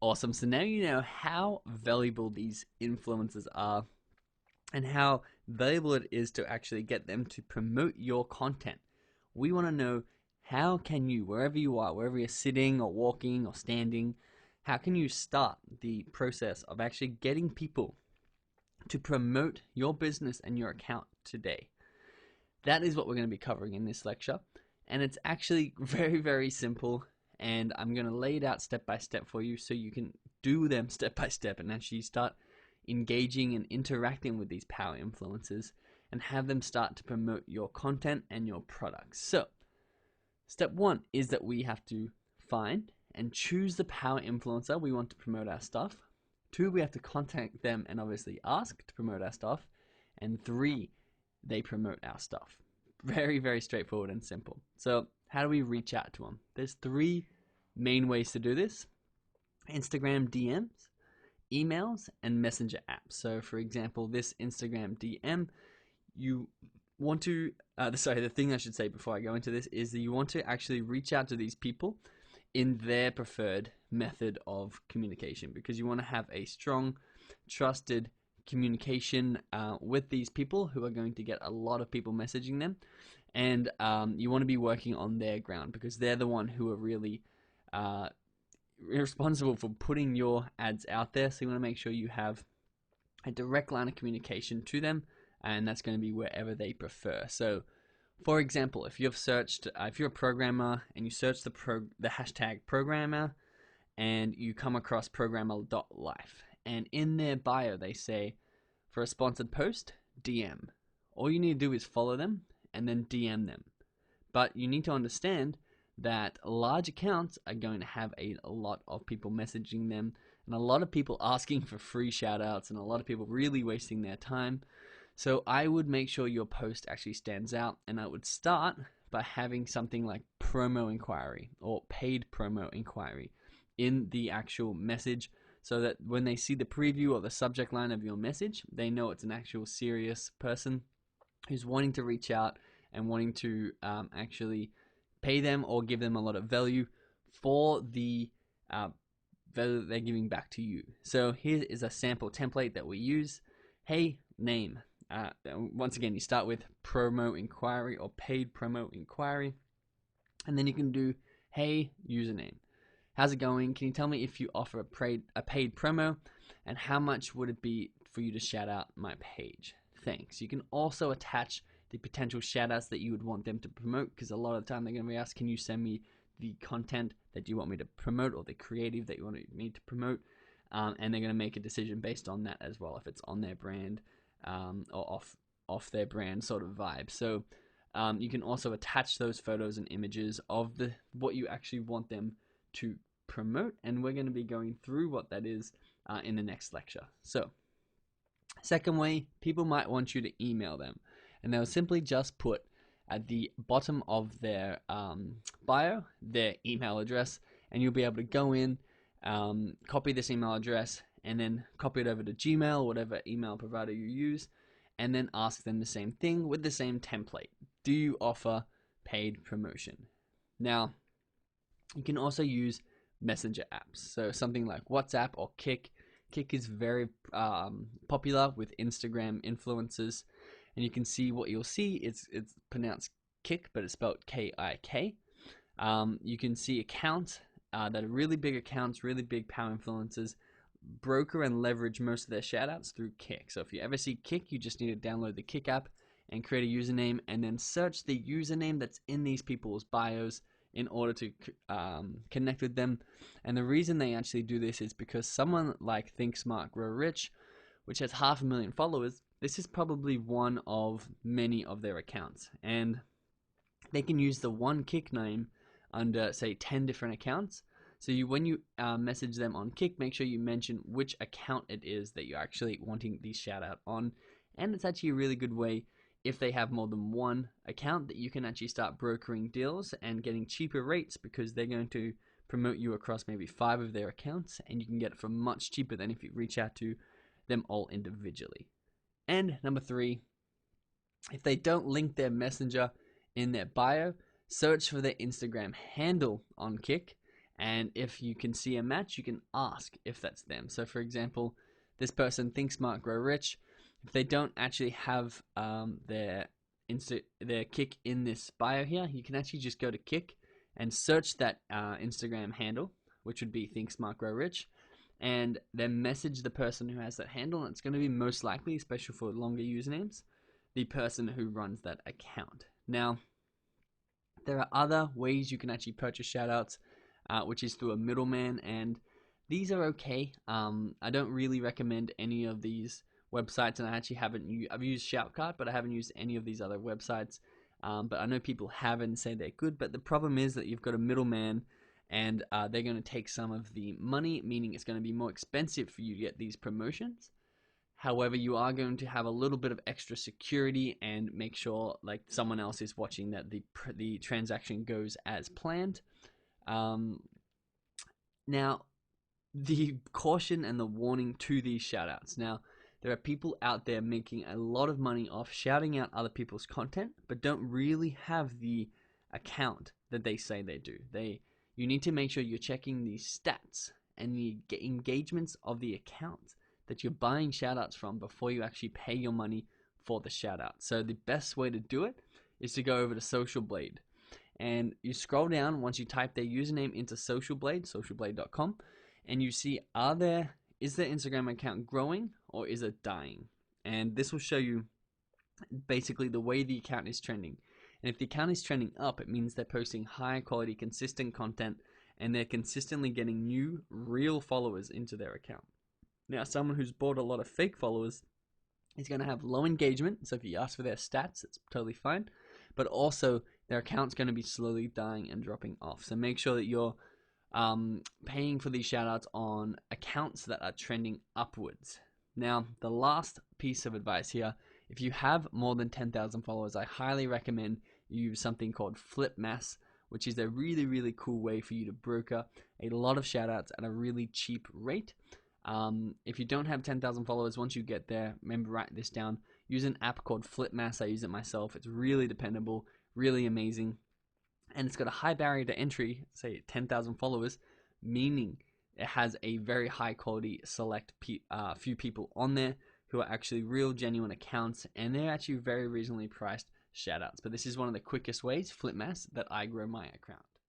Awesome. So now you know how valuable these influencers are and how valuable it is to actually get them to promote your content. We want to know, how can you, wherever you are, wherever you're sitting or walking or standing, how can you start the process of actually getting people to promote your business and your account today? That is what we're going to be covering in this lecture. And it's actually very, very simple. And I'm going to lay it out step by step for you so you can do them step by step and actually start engaging and interacting with these power influencers and have them start to promote your content and your products. So, step one is that we have to find and choose the power influencer we want to promote our stuff. Two, we have to contact them and obviously ask to promote our stuff. And three, they promote our stuff. Very, very straightforward and simple. So, how do we reach out to them? There's three main ways to do this: Instagram DMs, emails, and messenger apps. So, for example, this Instagram DM, you want to, the thing I should say before I go into this is that you want to actually reach out to these people in their preferred method of communication, because you want to have a strong, trusted communication with these people who are going to get a lot of people messaging them. And you want to be working on their ground because they're the one who are really responsible for putting your ads out there. So you want to make sure you have a direct line of communication to them, and that's going to be wherever they prefer. So, for example, if you've searched, if you're a programmer and you search the hashtag programmer, and you come across programmer.life, and in their bio they say, for a sponsored post, DM. All you need to do is follow them and then DM them. But you need to understand that large accounts are going to have a lot of people messaging them, and a lot of people asking for free shout outs, and a lot of people really wasting their time. So I would make sure your post actually stands out, and I would start by having something like promo inquiry or paid promo inquiry in the actual message, so that when they see the preview or the subject line of your message, they know it's an actual serious person who's wanting to reach out and wanting to actually pay them or give them a lot of value for the value that they're giving back to you. So here is a sample template that we use. Hey, name. Once again, you start with promo inquiry or paid promo inquiry, and then you can do, hey, username. How's it going? Can you tell me if you offer a paid promo, and how much would it be for you to shout out my page? Thanks. You can also attach the potential shout outs that you would want them to promote, because a lot of the time they're going to be asked, can you send me the content that you want me to promote or the creative that you want me to promote? And they're going to make a decision based on that as well, if it's on their brand or off their brand sort of vibe. So you can also attach those photos and images of what you actually want them to promote, and we're going to be going through what that is in the next lecture. So, second way, people might want you to email them, and they'll simply just put at the bottom of their bio their email address, and you'll be able to go in, copy this email address, and then copy it over to Gmail, whatever email provider you use, and then ask them the same thing with the same template. Do you offer paid promotion? Now, you can also use messenger apps. So something like WhatsApp or Kik. Kik is very popular with Instagram influencers, and you can see what you'll see. It's pronounced Kik, but it's spelled K-I-K. You can see accounts that are really big accounts, really big power influencers, broker and leverage most of their shoutouts through Kik. So if you ever see Kik, you just need to download the Kik app and create a username, and then search the username that's in these people's bios in order to connect with them. And the reason they actually do this is because someone like Think Smart Grow Rich, which has 500,000 followers, this is probably one of many of their accounts, and they can use the one Kik name under, say, 10 different accounts. So when you message them on Kik, make sure you mention which account it is that you're actually wanting the shout out on. And it's actually a really good way, if they have more than one account, that you can actually start brokering deals and getting cheaper rates, because they're going to promote you across maybe 5 of their accounts, and you can get it for much cheaper than if you reach out to them all individually. And number 3, if they don't link their messenger in their bio, search for their Instagram handle on Kik And if you can see a match, you can ask if that's them. So for example, this person Think Smart Grow Rich. If they don't actually have their Kik in this bio here, you can actually just go to Kik and search that Instagram handle, which would be Think Smart Grow Rich, and then message the person who has that handle. And it's going to be most likely, especially for longer usernames, the person who runs that account. Now, there are other ways you can actually purchase shoutouts, which is through a middleman, and these are okay. I don't really recommend any of these websites, and I actually I've used Shoutcart, but I haven't used any of these other websites. But I know people have and say they're good, but the problem is that you've got a middleman, and they're going to take some of the money, meaning it's going to be more expensive for you to get these promotions. However, you are going to have a little bit of extra security and make sure like someone else is watching that the transaction goes as planned. Now, the caution and the warning to these shoutouts. Now, there are people out there making a lot of money off shouting out other people's content, but don't really have the account that they say they do. You need to make sure you're checking the stats and the engagements of the account that you're buying shoutouts from before you actually pay your money for the shoutout. So the best way to do it is to go over to Social Blade, and you scroll down once you type their username into Social Blade, socialblade.com, and you see is their Instagram account growing or is it dying? And this will show you basically the way the account is trending. And if the account is trending up, it means they're posting high quality, consistent content, and they're consistently getting new, real followers into their account. Now, someone who's bought a lot of fake followers is going to have low engagement. So if you ask for their stats, it's totally fine. But also, their account's going to be slowly dying and dropping off. So make sure that you're paying for these shoutouts on accounts that are trending upwards. Now, the last piece of advice here, if you have more than 10,000 followers, I highly recommend you use something called Flipmass, which is a really, really cool way for you to broker a lot of shoutouts at a really cheap rate. If you don't have 10,000 followers, once you get there, remember, write this down. Use an app called Flipmass. I use it myself. It's really dependable, really amazing. And it's got a high barrier to entry, say 10,000 followers, meaning it has a very high quality select few people on there who are actually real, genuine accounts, and they're actually very reasonably priced shoutouts. But this is one of the quickest ways, Flipmass, that I grow my account.